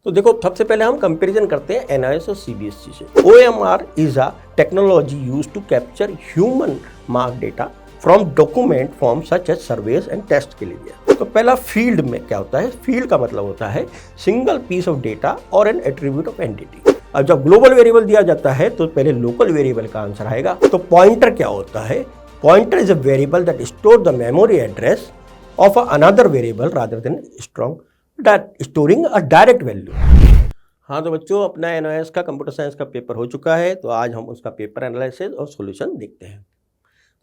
तो देखो, सबसे पहले हम कंपैरिजन करते हैं एनआईएस और सीबीएसई से। OMR is a technology used to capture human mark data from document form such as surveys and test के लिए। तो पहला फील्ड में क्या होता है? फील्ड का मतलब होता है सिंगल पीस ऑफ डेटा और एन एट्रीब्यूट ऑफ एंटिटी। अब जब ग्लोबल वेरिएबल दिया जाता है तो पहले लोकल वेरिएबल का आंसर आएगा। तो पॉइंटर क्या होता है? Pointer is a variable that store the memory address of another variable rather than storing a direct value. हाँ तो बच्चों, अपना एनआईएस का कंप्यूटर साइंस का पेपर हो चुका है, तो आज हम उसका पेपर एनालिसिस और सॉल्यूशन देखते हैं।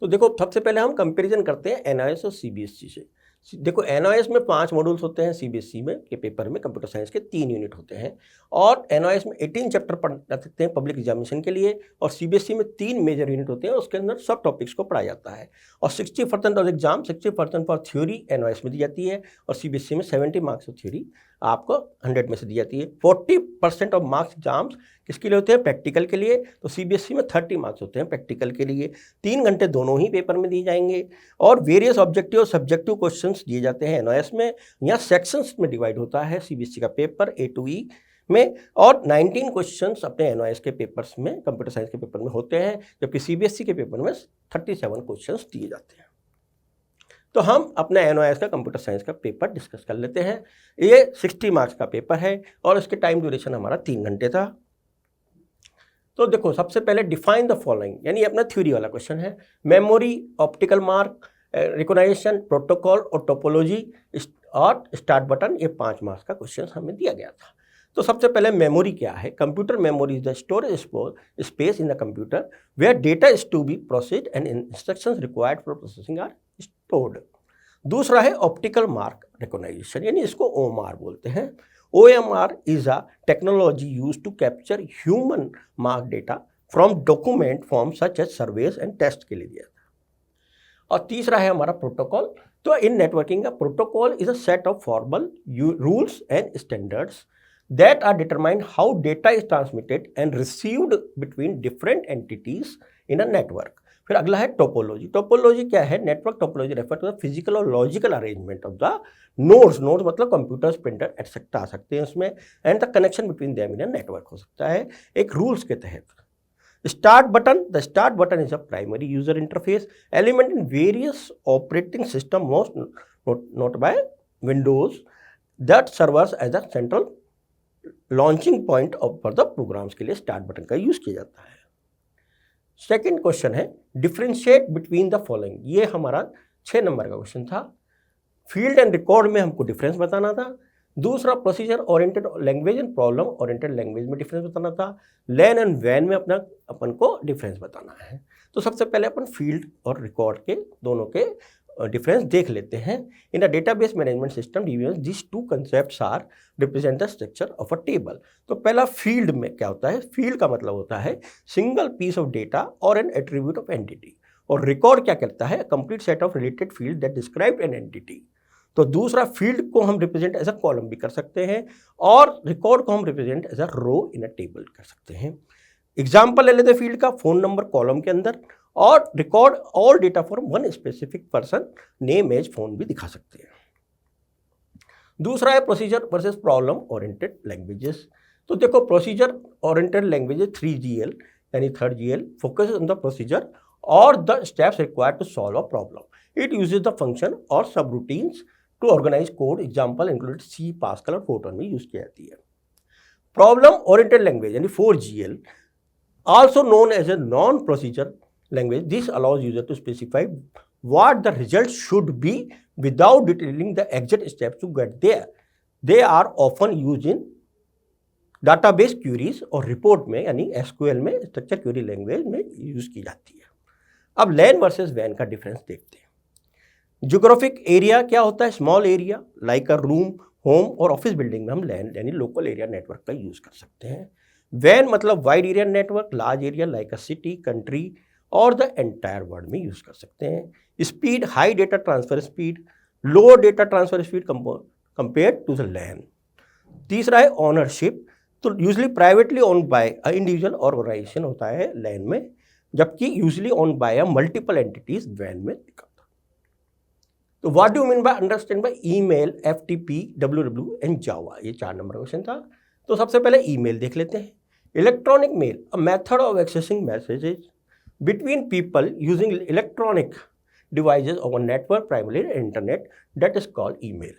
तो देखो, सबसे पहले हम कंपैरिजन करते हैं एनआईएस और सीबीएसई से। देखो, एनआईएस में 5 मॉड्यूल्स होते हैं, सीबीएसई में के पेपर में कंप्यूटर साइंस के 3 यूनिट होते हैं। और एनआईएस में 18 चैप्टर पढ़ सकते हैं पब्लिक एग्जामिनेशन के लिए, और सीबीएसई में 3 मेजर यूनिट होते हैं, उसके अंदर सब टॉपिक्स को पढ़ाया जाता है। और 60% of exam, 60% for theory NIS में दी जाती है, और सीबीएसई में 70 मार्क्स ऑफ थ्योरी आपको 100 में से दी जाती है। 40% ऑफ मार्क्स एग्जाम्स किसके लिए होते हैं? प्रैक्टिकल के लिए। तो सीबीएसई में 30 मार्क्स होते हैं प्रैक्टिकल के लिए। 3 घंटे दोनों ही पेपर में दिए जाएंगे, और वेरियस ऑब्जेक्टिव और सब्जेक्टिव क्वेश्चंस दिए जाते हैं एनआईएस में। यहाँ सेक्शंस में डिवाइड होता है सीबीएसई का पेपर A to E में, और 19 क्वेश्चंस अपने एनआईएस के पेपर्स में, कंप्यूटर साइंस के पेपर में होते हैं, जबकि सीबीएसई के पेपर में 37 क्वेश्चंस दिए जाते हैं। तो हम अपना एनआईएस का कंप्यूटर साइंस का पेपर डिस्कस कर लेते हैं। ये 60 मार्क्स का पेपर है, और इसके टाइम ड्यूरेशन हमारा 3 घंटे था। तो देखो, सबसे पहले डिफाइन द फॉलोइंग, यानी अपना थ्योरी वाला क्वेश्चन है। Memory, optical mark, recognition, protocol और टोपोलॉजी और स्टार्ट बटन, ये 5 मार्क्स का क्वेश्चन हमें दिया गया था। तो सबसे पहले मेमोरी क्या है? Computer memory is the storage space in the computer where data is to be processed and instructions required for processing are stored. दूसरा है ऑप्टिकल मार्क रिकॉग्निशन, यानी इसको ओएमआर बोलते हैं। OMR is a technology used to capture human mark data from document form such as surveys and test के लिए दिया था। और तीसरा है हमारा प्रोटोकॉल। तो इन नेटवर्किंग का protocol is a set of formal rules and standards that are determine how data is transmitted and received between different entities in a network. फिर अगला है टोपोलॉजी। टोपोलॉजी क्या है? Network topology refer to the physical और logical arrangement of the nodes. Nodes मतलब computers, printer etcetera आ सकते हैं उसमें, and the connection between them in a network हो सकता है एक रूल्स के तहत। Start button, the start button is a primary user interface element in various operating system most note by Windows that serves as a central launching point for the programs के लिए start button का use किया जाता है। Second question है differentiate between the following. ये हमारा 6 number का क्वेश्चन था। फील्ड एंड रिकॉर्ड में हमको डिफरेंस बताना था। दूसरा procedure oriented language and problem oriented language में डिफरेंस बताना था। लैन एंड वैन में अपन को डिफरेंस बताना है। तो सबसे पहले अपन फील्ड और रिकॉर्ड के दोनों के डिफरेंस देख लेते हैं। In a database management system DBMS this 2 concepts are represent the structure of a table. तो पहला फील्ड में क्या होता है? फील्ड का मतलब होता है सिंगल पीस ऑफ डेटा और एन एट्रीब्यूट ऑफ एंटिटी। और रिकॉर्ड क्या कहता है? Complete set of related field that describe an entity. तो दूसरा फील्ड को हम रिप्रेजेंट एज अ कॉलम भी कर सकते हैं, और रिकॉर्ड को हम represent as a row in a table कर सकते हैं। एग्जाम्पल ले लेते हैं फील्ड का, फोन नंबर कॉलम के अंदर, और record all data for one specific person, name age phone भी दिखा सकते हैं। दूसरा है procedure versus problem oriented languages. तो देखो, प्रोसीजर ओरिएंटेड लैंग्वेजेस 3GL यानी third GL focus on the procedure और the steps required to solve a problem. It uses the function और subroutines to organise code. Example included C, Pascal और Fortran में use की जाती है। Problem oriented language यानी 4GL also known as a non-procedure language. This allows user to specify what the result should be without detailing the exact steps to get there. They are often used in database queries और report में यानी SQL में, structure query language में use की जाती है। अब लैन versus van का डिफरेंस देखते हैं। ज्योग्राफिक एरिया क्या होता है? स्मॉल एरिया लाइक अ रूम, होम और ऑफिस बिल्डिंग में हम लैन यानी लोकल एरिया नेटवर्क का यूज कर सकते हैं। वैन मतलब wide area network, large area like अ सिटी, कंट्री और द एंटायर वर्ल्ड में यूज कर सकते हैं। Speed, high data transfer speed, low data transfer speed compare to the LAN. तीसरा है ओनरशिप। तो usually privately owned by a individual organisation होता है लैन में, जबकि usually owned by a multiple entities वैन में दिखा। तो what do mean by understand by email, FTP, WWW and Java? ये 4 नंबर क्वेश्चन था। तो सबसे पहले ईमेल देख लेते हैं। Electronic mail, a method of accessing messages between people using electronic devices of a network, primary internet, that is called email.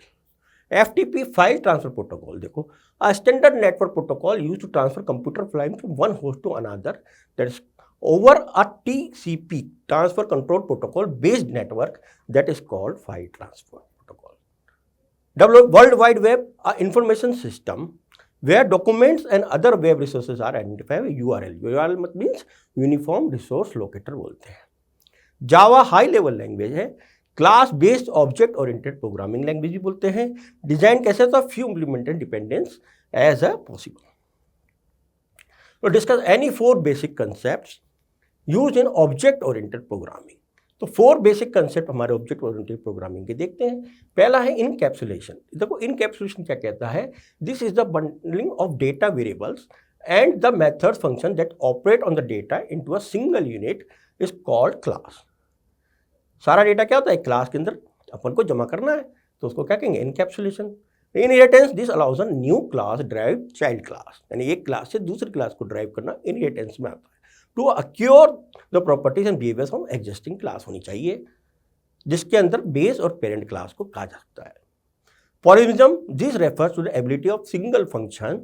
FTP file transfer protocol देखो, a standard network protocol used to transfer computer files from one host to another, that is over a TCP transfer control protocol based network, that is called file transfer protocol. World Wide Web, a information system where documents and other web resources are identified with URL. URL means uniform resource locator बोलते हैं। Java high level language है, class based object oriented programming language भी बोलते हैं। Design कैसे था, few implemented dependence as a possible. तो discuss any 4 basic concepts used in object oriented programming. तो 4 बेसिक कंसेप्ट हमारे ऑब्जेक्ट ओरिएंटेड प्रोग्रामिंग के देखते हैं। पहला है इनकैप्सुलेशन। देखो इनकैप्सुलेशन क्या कहता है, this is the bundling of data variables and the methods function that operate on the data into a single unit is called class. सारा डेटा क्या होता है, क्लास के अंदर अपन को जमा करना है, तो उसको क्या कहेंगे, encapsulation. Inheritance, this allows a new class drive child class, यानी एक क्लास से दूसरी क्लास को ड्राइव करना इनहेरिटेंस में आता है। To acquire the properties and behaviours of existing class होनी चाहिए, जिसके अंदर बेस और पेरेंट क्लास को कहा जा सकता है। Polymorphism, this refers to the ability of single function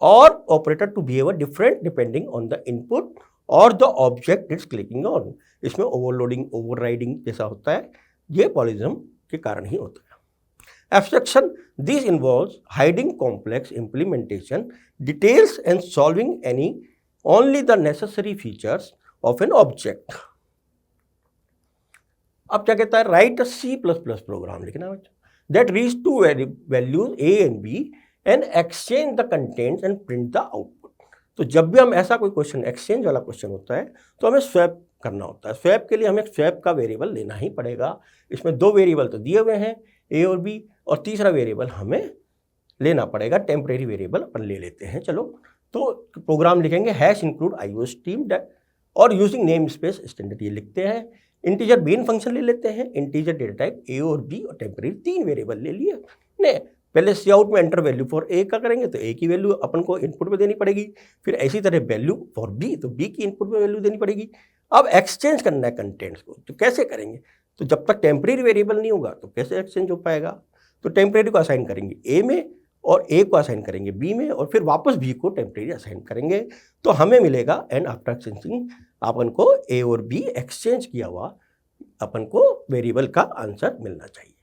और operator to behave different depending on the input और the object it's clicking on. इसमें ओवरलोडिंग, ओवरराइडिंग जैसा होता है, ये पॉलीमॉर्फिज्म के कारण ही होता है। Abstraction, this involves hiding complex implementation details and solving any only the necessary features of an object. अब क्या कहता है, राइट C++ प्रोग्राम लिखना बच्चा that reads to values A and B and exchange the contents and print the output. तो जब भी हम ऐसा कोई क्वेश्चन, एक्सचेंज वाला क्वेश्चन होता है, तो हमें स्वैप करना होता है। स्वैप के लिए हमें स्वैप का वेरिएबल लेना ही पड़ेगा। इसमें 2 वेरिएबल तो दिए हुए हैं, A और B, और तीसरा वेरिएबल हमें लेना पड़ेगा, टेम्परेरी वेरिएबल अपन ले लेते हैं। चलो, तो प्रोग्राम लिखेंगे #include IOStream और यूजिंग नेम स्पेस स्टैंडर्ड ये लिखते हैं। इंटीजर मेन फंक्शन ले लेते हैं, इंटीजर डेटा टाइप A और B और टेम्परेरी 3 वेरिएबल ले लिए ने। पहले सी आउट में एंटर वैल्यू फॉर A का करेंगे, तो A की वैल्यू अपन को इनपुट में देनी पड़ेगी। फिर इसी तरह वैल्यू फॉर B, तो B की इनपुट में वैल्यू देनी पड़ेगी। अब एक्सचेंज करना है कंटेंट्स को, तो कैसे करेंगे, तो जब तक टेम्परेरी वेरिएबल नहीं होगा तो कैसे एक्सचेंज हो पाएगा। तो टेम्परेरी को असाइन करेंगे A में और A को असाइन करेंगे B में, और फिर वापस B को टेम्परेरी असाइन करेंगे, तो हमें मिलेगा एंड आफ्टर एक्सचेंजिंग अपन को A और B एक्सचेंज किया हुआ अपन को वेरिएबल का आंसर मिलना चाहिए।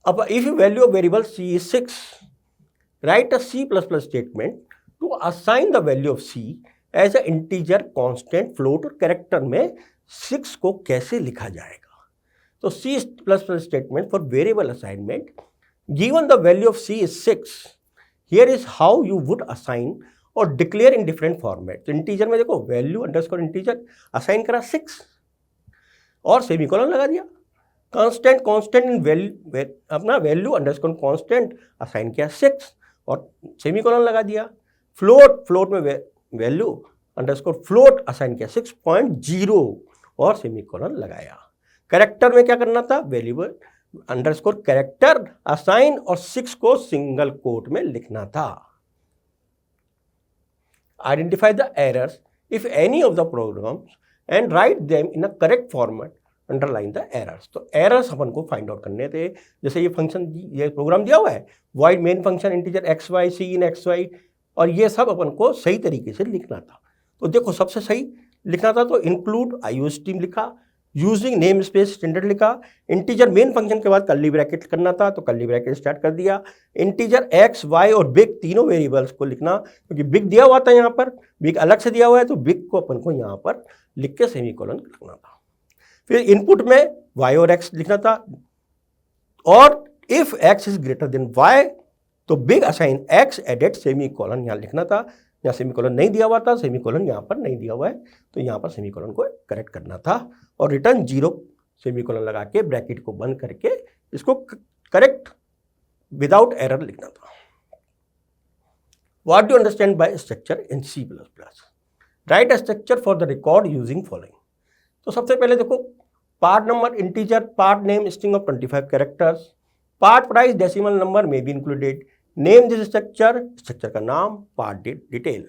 अब if value of variable C is 6, write a C++ statement to assign the value of C as a integer, constant, float और character में 6 को कैसे लिखा जाएगा। तो C++ statement for variable assignment, given the value of C is 6, here is how you would assign और declare in different format। तो integer में देखो वैल्यू अंडरस्कोर इंटीजर असाइन करा 6 और सेमीकोलन लगा दिया। कांस्टेंट इन वैल्यू, अपना वैल्यू अंडरस्कोर कांस्टेंट असाइन किया 6 और सेमीकोलन लगा दिया। फ्लोट में वैल्यू अंडरस्कोर फ्लोट असाइन किया 6.0 और सेमीकोलन लगाया। कैरेक्टर में क्या करना था, वैल्यू अंडरस्कोर कैरेक्टर असाइन और 6 को सिंगल कोट में लिखना था। Identify the errors if any of the programs and write them in a correct format, underline the errors. तो एरर्स अपन को फाइंड आउट करने थे। जैसे ये फंक्शन, ये प्रोग्राम दिया हुआ है, void main function integer xy सी इन xy, और ये सब अपन को सही तरीके से लिखना था। तो देखो सबसे सही लिखना था तो इंक्लूड IOStream लिखा, यूजिंग नेम स्पेस स्टैंडर्ड लिखा, इंटीजर मेन फंक्शन के बाद कर्ली ब्रैकेट करना था तो कर्ली ब्रैकेट स्टार्ट कर दिया। इंटीजर x, y और बिग तीनों वेरिएबल्स को लिखना, क्योंकि बिग दिया हुआ था यहाँ पर, बिग अलग से दिया हुआ है, तो बिग को अपन को यहाँ पर लिख के सेमीकोलन लिखना था। फिर इनपुट में y और x लिखना था, और if x is greater than y तो big assign x added semicolon यहाँ लिखना था। यहाँ सेमीकोलन नहीं दिया हुआ था, सेमीकोलन यहाँ पर नहीं दिया हुआ है, तो यहाँ पर सेमीकोलन को करेक्ट करना था और रिटर्न 0 सेमीकोलन लगा के ब्रैकेट को बंद करके इसको करेक्ट विदाउट एरर लिखना था। What do understand by structure in C++? Write a structure for the record using following. तो सबसे पहले देखो, part number integer, part name string of 25 characters, part price decimal number में be included, name this structure, structure का नाम, part detail.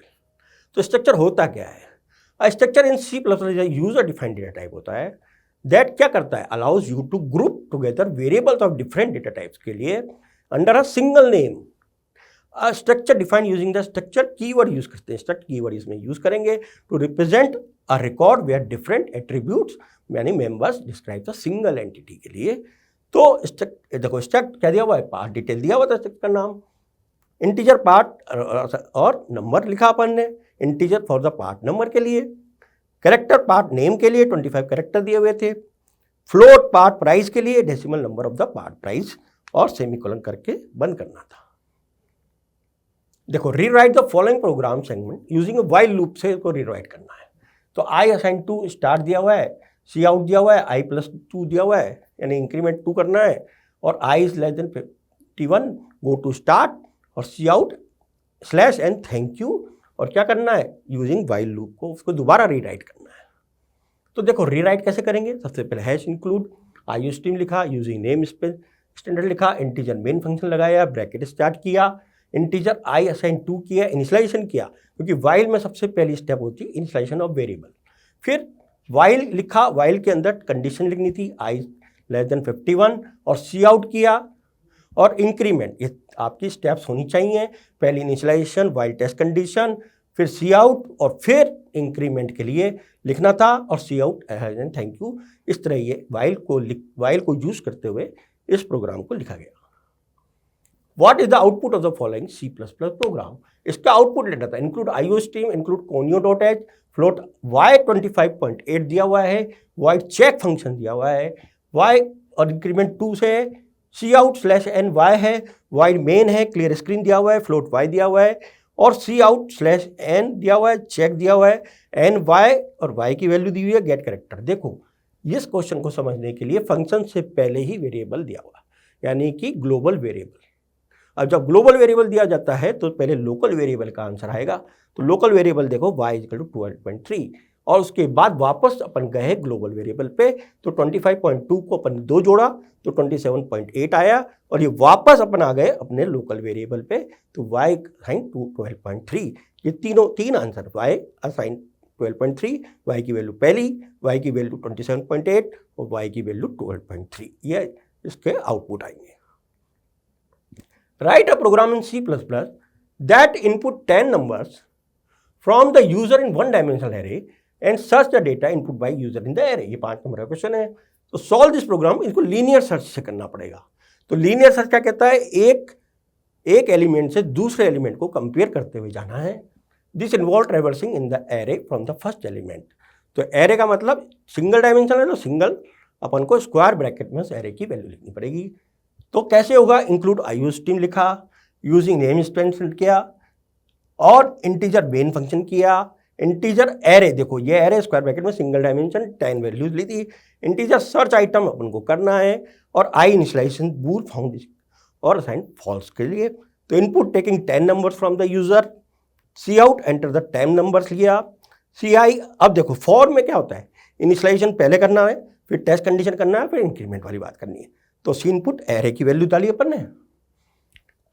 तो structure होता क्या है? Structure in C plus user defined data type होता है दैट क्या करता है, allows you to group together variables of different data types के लिए under a single name. Structure defined using the structure keyword use करते हैं, स्ट्रक्चर कीवर्ड इसमें यूज करेंगे to represent a record where different attributes यानी members describe the single entity के लिए। तो देखो स्ट्रक्ट क्या दिया हुआ है, पार्ट डिटेल दिया हुआ था, स्ट्रक्चर का नाम, इंटीजर पार्ट और नंबर लिखा अपन ने, integer for the part number के लिए, कैरेक्टर पार्ट नेम के लिए 25 कैरेक्टर दिए हुए थे, फ्लोट पार्ट प्राइस के लिए decimal number of the part price और सेमीकोलन करके बंद करना था। देखो rewrite the following program segment using while loop से इसको रीराइट करना है। तो आई असाइन टू स्टार्ट दिया हुआ है, सी आउट दिया हुआ है, आई प्लस 2 दिया हुआ है यानी इंक्रीमेंट 2 करना है, और I is less than 51 go to start और C out slash N thank you, और क्या करना है यूजिंग व्हाइल लूप को उसको दोबारा रीराइट करना है। तो देखो रीराइट कैसे करेंगे, सबसे पहले हैश इंक्लूड आई स्ट्रीम लिखा, यूजिंग नेम स्टैंडर्ड लिखा, इंटीजर मेन फंक्शन लगाया, ब्रैकेट स्टार्ट किया, इंटीजर आई असाइन 2 किया, इनिशियलाइजेशन किया क्योंकि वाइल में सबसे पहली स्टेप होती है इनिशियलाइजेशन ऑफ वेरिएबल। फिर वाइल लिखा, वाइल के अंदर कंडीशन लिखनी थी आई लेस देन 51 और सी आउट किया और इंक्रीमेंट, ये आपकी स्टेप्स होनी चाहिए, पहले इनिशियलाइजेशन, वाइल टेस्ट कंडीशन, फिर सी आउट और फिर इंक्रीमेंट के लिए लिखना था और C out and thank you. इस तरह ये वाइल को यूज करते हुए इस प्रोग्राम को लिखा गया। What is the output of the following C++ program? इसका आउटपुट लेना था, include IO stream, include conio.h, float y 25.8 दिया हुआ है, void चेक फंक्शन दिया हुआ है, y और इंक्रीमेंट 2 से सी आउट स्लैश एन वाई है, void मेन है, क्लियर स्क्रीन दिया हुआ है, फ्लोट y दिया हुआ है और सी आउट स्लैश एन दिया हुआ है, चेक दिया हुआ है, एन वाई और y की वैल्यू दी हुई है, गेट कैरेक्टर। देखो इस क्वेश्चन को समझने के लिए फंक्शन से पहले ही वेरिएबल दिया हुआ यानी कि ग्लोबल वेरिएबल। अब जब ग्लोबल वेरिएबल दिया जाता है तो पहले लोकल वेरिएबल का आंसर आएगा। तो लोकल वेरिएबल देखो y इक्वल टू 12.3 और उसके बाद वापस अपन गए ग्लोबल वेरिएबल पे, तो 25.2 को अपन 2 जोड़ा तो 27.8 आया और ये वापस अपन आ गए अपने लोकल वेरिएबल पे, तो y असाइन 12.3। ये तीन आंसर, y असाइन 12.3, y की वैल्यू पहली, y की वैल्यू 27.8 और y की वैल्यू 12.3, ये इसके आउटपुट आएंगे। Write a program in C++ that input 10 numbers from the user in one dimensional array and search the data input by user in the array। ये 5 number का question है। तो solve this programme, इसको linear search से करना पड़ेगा। तो linear search क्या कहता है, एक एलिमेंट से दूसरे एलिमेंट को कंपेयर करते हुए जाना है। This involve traversing in the array from the first element. तो एरे का मतलब सिंगल डायमेंशनल है, तो सिंगल अपन को स्क्वायर ब्रैकेट में उस एरे की वैल्यू लिखनी पड़ेगी। तो कैसे होगा, इंक्लूड IO स्ट्रीम लिखा, यूजिंग नेम स्टैंडर्ड किया और इंटीजर मेन फंक्शन किया, इंटीजर एरे, देखो ये एरे स्क्वायर ब्रैकेट में सिंगल डायमेंशन 10 वैल्यूज ली थी, इंटीजर सर्च आइटम अपन को करना है और आई इनिशियलाइजेशन बूट फाउंड और असाइन फॉल्स के लिए। तो input taking 10 numbers from the user, C out enter the 10 numbers लिया, सी आई। अब देखो फॉर में क्या होता है, इनिशियलाइजेशन पहले करना है, फिर टेस्ट कंडीशन करना है, फिर इंक्रीमेंट वाली बात करनी है। तो सी इनपुट एरे की वैल्यू डाली अपन ने,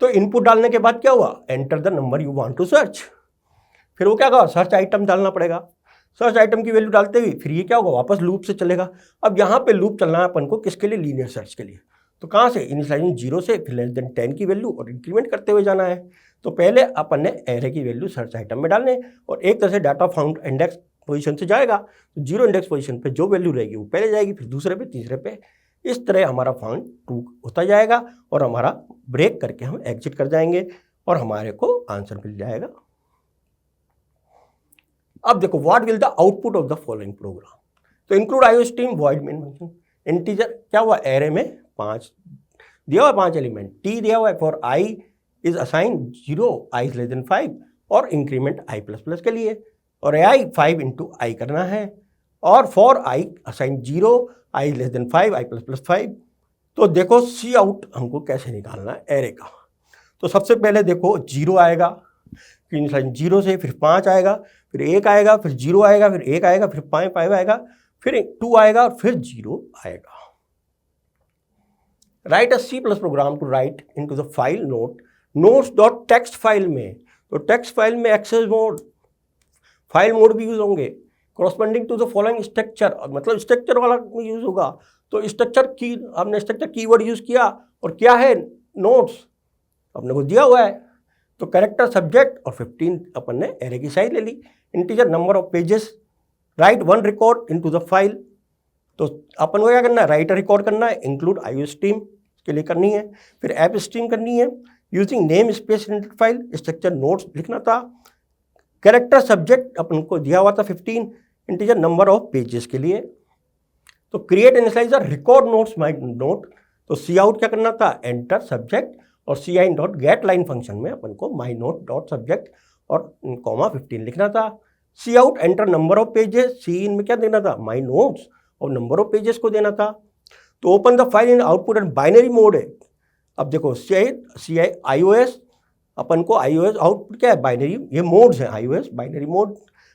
तो इनपुट डालने के बाद क्या हुआ, enter the number you want to search, फिर वो क्या कहा, सर्च आइटम डालना पड़ेगा, सर्च आइटम की वैल्यू डालते हुए फिर ये क्या होगा, वापस लूप से चलेगा। अब यहाँ पे लूप चलना है अपन को किसके लिए, लीनियर सर्च के लिए। तो कहाँ से, इनिशियलाइजेशन 0 से, फिर लेस देन 10 की वैल्यू और इंक्रीमेंट करते हुए जाना है। तो पहले अपन ने एरे की वैल्यू सर्च आइटम में डालने और एक तरह से डाटा फाउंड इंडेक्स पोजीशन से जाएगा, तो 0 इंडेक्स पोजीशन पे जो वैल्यू रहेगी वो पहले जाएगी, फिर दूसरे पे, तीसरे पे, इस तरह हमारा फाउंड ट्रू होता जाएगा और हमारा ब्रेक करके हम एग्जिट कर जाएंगे और हमारे को आंसर मिल जाएगा। अब देखो what will the output of the following program. तो include IO stream, void main function, integer क्या हुआ, एरे में 5 दिया हुआ, 5 एलिमेंट, टी दिया हुआ है, for i is assign 0, i is less then 5 और इंक्रीमेंट i++ के लिए, और ai 5 इंटू आई करना है, और for i assign 0, i less than 5, i++ 5। तो देखो सी आउट हमको कैसे निकालना है एरे का। तो सबसे पहले देखो 0 आएगा, फिर 0 से फिर 5 आएगा, फिर 1 आएगा, फिर 0 आएगा, फिर 1 आएगा, फिर 5 आएगा, फिर 2 आएगा और फिर 0 आएगा। Write a C+ program to write into the file note notes dot text file में, तो टेक्स्ट फाइल में एक्सेस मोड, फाइल मोड भी यूज होंगे। Corresponding to the following structure, मतलब स्ट्रक्चर वाला यूज होगा। तो स्ट्रक्चर की आपने स्ट्रक्चर कीवर्ड यूज किया, और क्या है नोट्स अपने को दिया हुआ है, तो कैरेक्टर सब्जेक्ट और 15 अपन ने एरे की साइज ले ली। Integer number of pages, write one record into the file, तो अपन को क्या करना है, राइट रिकॉर्ड करना है, इंक्लूड आईओ स्ट्रीम के लिए करनी है, फिर ऐप स्ट्रीम करनी है, using name space file, structure notes लिखना था, कैरेक्टर सब्जेक्ट अपन को दिया हुआ था 15, इंटीजर नंबर ऑफ पेजेस के लिए, तो create initialiser record notes my note, तो सी आउट क्या करना था, एंटर सब्जेक्ट, और C I dot get line function में अपन को माई नोट डॉट सब्जेक्ट और कॉमा 15 लिखना था। C out enter number of pages, C in में क्या देना था, माई नोट्स, और नंबर ऑफ पेजेस को देना था। तो open the file in output and binary mode है। अब देखो सी आई iOS, अपन को iOS आउटपुट क्या है, बाइनरी, ये मोड्स हैं iOS binary mode,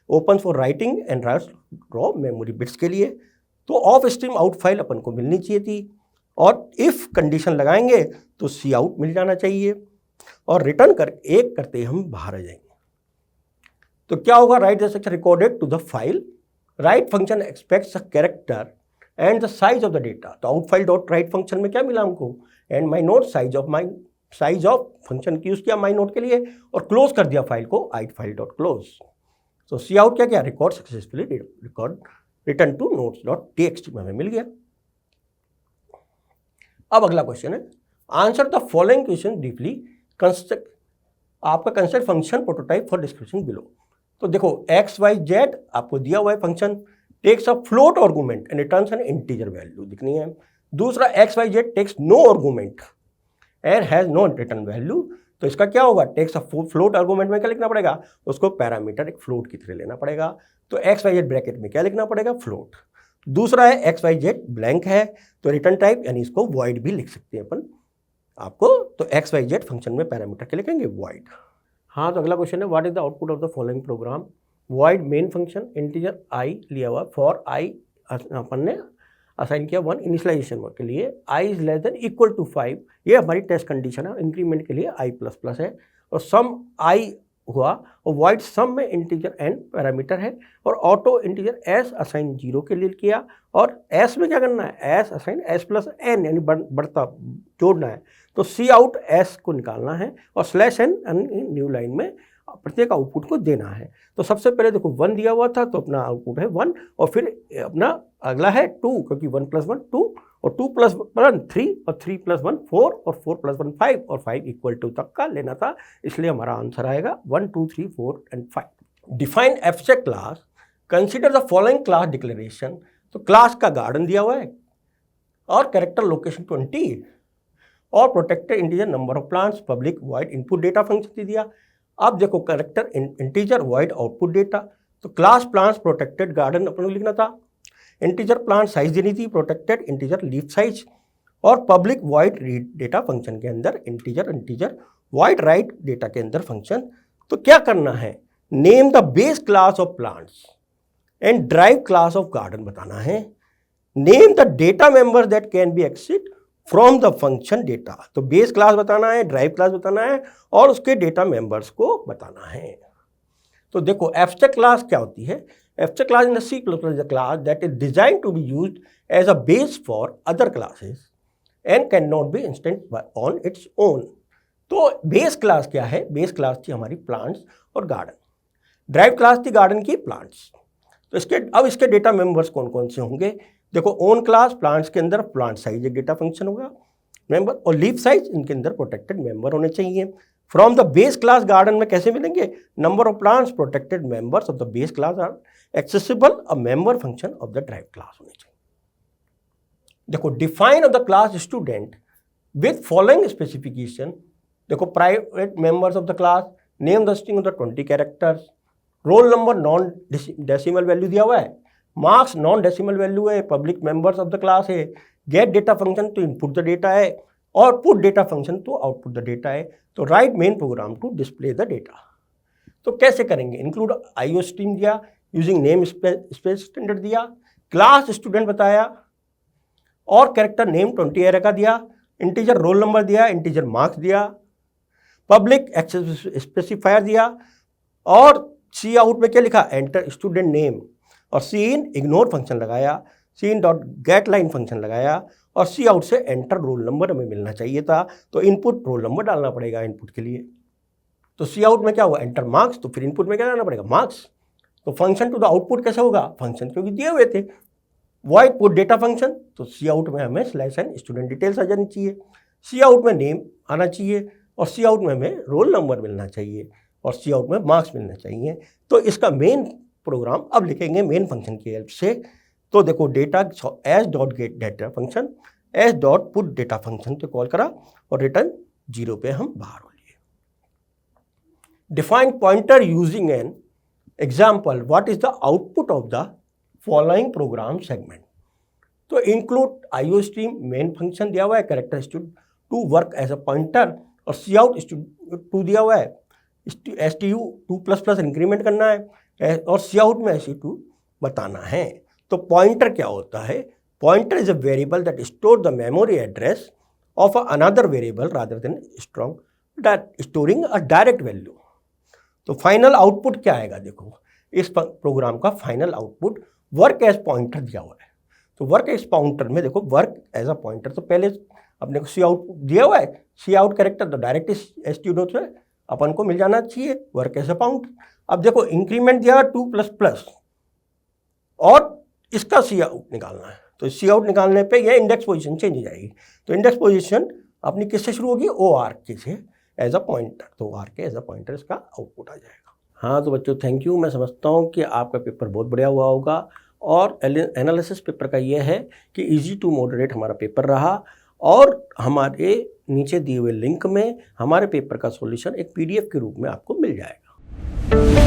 open for writing and rights raw memory bits के लिए। तो ऑफ स्ट्रीम आउट फाइल अपन को मिलनी चाहिए थी, और इफ कंडीशन लगाएंगे तो सी आउट मिल जाना चाहिए, और रिटर्न कर एक करते हम बाहर आ जाएंगे। तो क्या होगा, write the structure recorded to the file, write function expects a character and the size of the data. तो out file dot write function में क्या मिला हमको, and my note size of function की यूज किया माई नोट के लिए, और क्लोज कर दिया फाइल को, आइट फाइल डॉट क्लोज। तो सी आउट क्या record successfully record return to notes dot TXT में हमें मिल गया। अब अगला क्वेश्चन है, answer the following question briefly, construct आपका construct function prototype for description below. तो देखो एक्स वाई जेड आपको दिया हुआ है function, takes a float argument and returns an integer value दिखनी है। दूसरा X Y Z takes no argument and has no return value, तो इसका क्या होगा, टेक्स अ फ्लोट आर्गुमेंट में क्या लिखना पड़ेगा, उसको पैरामीटर एक फ्लोट की तरह लेना पड़ेगा। तो एक्स वाई जेड ब्रैकेट में क्या लिखना पड़ेगा, फ्लोट। दूसरा है एक्स वाई जेड ब्लैंक है, तो रिटर्न टाइप यानी इसको वॉइड भी लिख सकते हैं अपन आपको, तो एक्स वाई जेड फंक्शन में पैरामीटर के लिखेंगे वॉइड। हाँ, तो अगला क्वेश्चन है, what is the output of the following program, void main function integer I लिया हुआ, फॉर आई अपन ने असाइन किया 1 इनिशियलाइजेशन के लिए, I is less than equal to 5, ये हमारी टेस्ट कंडीशन है, इंक्रीमेंट के लिए आई प्लस प्लस है, और सम आई हुआ, और वॉइड सम में इंटीजर एन पैरामीटर है, और ऑटो इंटीजर एस असाइन 0 के लिए किया, और एस में क्या करना है, S assign S plus N यानी बढ़ता जोड़ना है, तो सी आउट एस को निकालना है, और स्लैश एन न्यू लाइन में प्रत्येक आउटपुट को देना है। तो सबसे पहले देखो 1 दिया हुआ था, तो अपना आउटपुट है 1, और फिर अपना अगला है 2, क्योंकि 1 + 1 2, और 2 + 1 3, और 3 + 1 4, और 4 + 1 5, और 5 इक्वल टू तक का लेना था, इसलिए हमारा आंसर आएगा 1 2 3 4 and 5। Define abstract class, consider the following class declaration. तो क्लास का गार्डन दिया हुआ है, और कैरेक्टर लोकेशन 20, और protected integer number of plants, public void input data function दे दिया। अब देखो character integer void output data, तो क्लास प्लांट्स प्रोटेक्टेड गार्डन अपन को लिखना था, इंटीजर प्लांट साइज देनी थी, प्रोटेक्टेड इंटीजर लीफ साइज, और public void read data function के अंदर इंटीजर वॉइड राइट डेटा के अंदर फंक्शन। तो क्या करना है, name the base class of plants and drive class of garden बताना है, name the data members that can be access from the function data. तो बेस क्लास बताना है, ड्राइव क्लास बताना है, और उसके डेटा मेंबर्स को बताना है। तो देखो एब्स्ट्रैक्ट क्लास क्या होती है, abstract class in the C plus plus the class that is design to be used as a base for other classes and can not be instant on its own. तो base class क्या है, base class थी हमारी plants और garden, drive class थी garden की plants. तो इसके डेटा मेंबर्स कौन कौन से होंगे, देखो ओन क्लास प्लांट्स के अंदर प्लांट साइज एक डेटा फंक्शन होगा मेंबर, और लीफ साइज इनके अंदर प्रोटेक्टेड मेंबर होने चाहिए। From the base class garden में कैसे मिलेंगे, number of plants protected members of the base class are accessible, a member function of the drive class होने चाहिए। देखो define of the class student with following specification, देखो private members of the class, name the string of the 20 characters, role number non decimal value दिया हुआ है, marks non decimal value है, public members of the class है, get data function to input the data है, और put data function to output the data है। तो write main program to display the data. तो कैसे करेंगे, इंक्लूड आईओ स्ट्रीम दिया, यूजिंग नेम स्पेस स्टैंडर्ड दिया, क्लास स्टूडेंट बताया, और कैरेक्टर नेम 20 एरे का दिया, इंटीजर रोल नंबर दिया, इंटीजर मार्क्स दिया, पब्लिक एक्सेस स्पेसिफायर दिया, और सी आउट में क्या लिखा, एंटर स्टूडेंट नेम, और सी इन इग्नोर फंक्शन लगाया, C in dot get line function लगाया, और सी आउट से एंटर रोल नंबर हमें मिलना चाहिए था, तो इनपुट रोल नंबर डालना पड़ेगा इनपुट के लिए। तो सी आउट में क्या हुआ, एंटर मार्क्स, तो फिर इनपुट में क्या डालना पड़ेगा, मार्क्स। तो फंक्शन टू द आउटपुट कैसे होगा, फंक्शन क्योंकि दिए हुए थे, वॉइड पुट डेटा फंक्शन, तो सी आउट में हमें स्लैश एन स्टूडेंट डिटेल्स आ जानी चाहिए, सी आउट में नेम आना चाहिए, और सी आउट में हमें रोल नंबर मिलना चाहिए, और सी आउट में मार्क्स मिलना चाहिए। तो इसका मेन प्रोग्राम अब लिखेंगे मेन फंक्शन की हेल्प से। तो देखो data S dot get data function, S dot put data function तो कॉल करा, और रिटर्न 0 पे हम बाहर हो लिए। Define pointer using an example, what is the output of the following program segment. तो include IO stream main function दिया हुआ है, character stud to work as a pointer, और सी आउट टू दिया हुआ है, एस टी यू 2++ इंक्रीमेंट करना है, और सी आउट में SU2 बताना है। तो पॉइंटर क्या होता है, pointer is a variable that store the memory address of another variable rather than storing a direct value. तो फाइनल आउटपुट क्या आएगा, देखो इस प्रोग्राम का final output work as pointer दिया हुआ है। तो वर्क एज पॉइंटर में देखो वर्क एज अ पॉइंटर, तो पहले अपने को सी आउट दिया हुआ है, सी आउट कैरेक्टर तो डायरेक्ट STU से अपन को मिल जाना चाहिए, वर्क एज अ पॉइंटर। अब देखो इंक्रीमेंट दिया 2++, और इसका सी आउट निकालना है, तो सी आउट निकालने पे ये इंडेक्स पोजीशन चेंज हो जाएगी। तो इंडेक्स पोजीशन अपनी किससे शुरू होगी, OR से एज अ पॉइंटर, तो OR के एज अ पॉइंटर इसका आउटपुट आ जाएगा। हाँ तो बच्चों थैंक यू, मैं समझता हूँ कि आपका पेपर बहुत बढ़िया हुआ होगा, और एनालिसिस पेपर का ये है कि इजी टू मॉडरेट हमारा पेपर रहा, और हमारे नीचे दिए हुए लिंक में हमारे पेपर का सॉल्यूशन एक PDF के रूप में आपको मिल जाएगा।